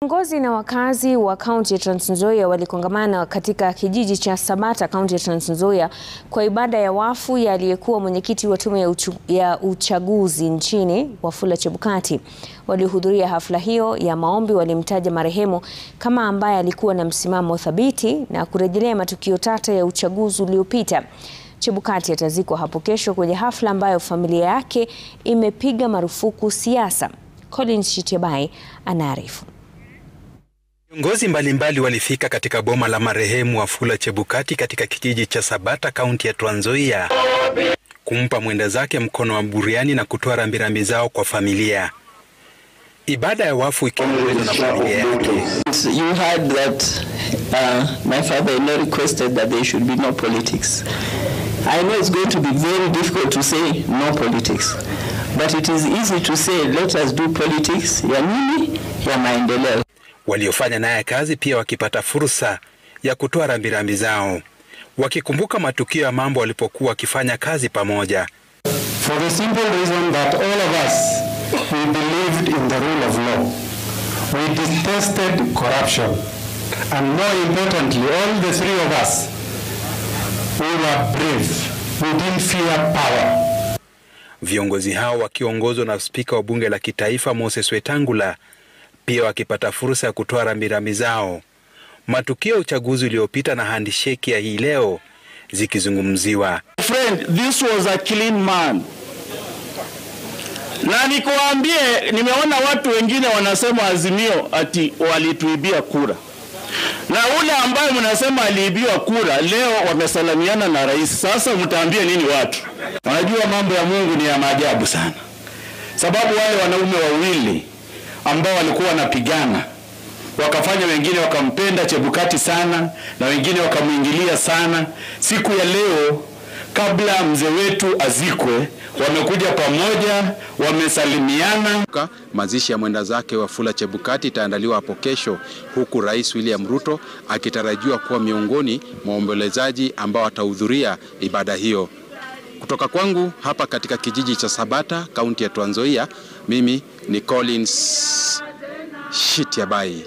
Viongozi na wakazi wa kaunti ya Trans Nzoia walikongamana katika kijiji cha Sabata, kaunti ya Trans Nzoia kwa ibada ya wafu ya aliyekuwa mwenyekiti wa tume ya uchaguzi nchini, Wafula Chebukati. Waliohudhuria hafla hiyo ya maombi walimtaja marehemu kama ambaye alikuwa na msimamo thabiti na kurejelea matukio tata ya uchaguzi uliopita. Chebukati atazikwa hapo kesho kwenye hafla ambayo familia yake imepiga marufuku siasa. Collins Shitiabai anaarifu. Viongozi mbalimbali walifika katika boma la marehemu Wafula Chebukati katika kijiji cha Sabata, kaunti ya Trans Nzoia, kumpa mwenda zake mkono wa buriani na kutoa rambirambi zao kwa familia. Ibada ya wafu ikiongozwa na familia yake. You heard that my father-in-law requested that there should be no politics. I know it's going to be very difficult to say no politics, but it is easy to say let us do politics ya nini, ya maendeleo. Waliofanya naye kazi pia wakipata fursa ya kutoa rambirambi zao, wakikumbuka matukio ya mambo walipokuwa wakifanya kazi pamoja. For the simple reason that all of us, we believed in the rule of law. We detested corruption. And more importantly, all the three of us, we were brave. We didn't fear power. Viongozi hao wakiongozwa na spika wa bunge la kitaifa Moses Wetangula pia wakipata fursa ya kutoa rambirambi zao. Matukio ya uchaguzi uliopita na handshake ya hii leo zikizungumziwa. Friend, this was a clean man. Na nikuambie, nimeona watu wengine wanasema Azimio ati walituibia kura. Na ule ambaye mnasema aliibiwa kura leo wamesalamiana na rais. Sasa mtaambie nini watu? Unajua mambo ya Mungu ni ya maajabu sana. Sababu wale wanaume wawili ambao walikuwa wanapigana wakafanya, wengine wakampenda Chebukati sana na wengine wakamuingilia sana. Siku ya leo kabla mzee wetu azikwe wamekuja pamoja, wamesalimiana. Mazishi ya mwenda zake Wafula Chebukati itaandaliwa hapo kesho, huku Rais William Ruto akitarajiwa kuwa miongoni mwa waombolezaji ambao watahudhuria ibada hiyo. Kutoka kwangu hapa katika kijiji cha Sabata, kaunti ya Trans Nzoia, mimi ni Collins Shitiabai.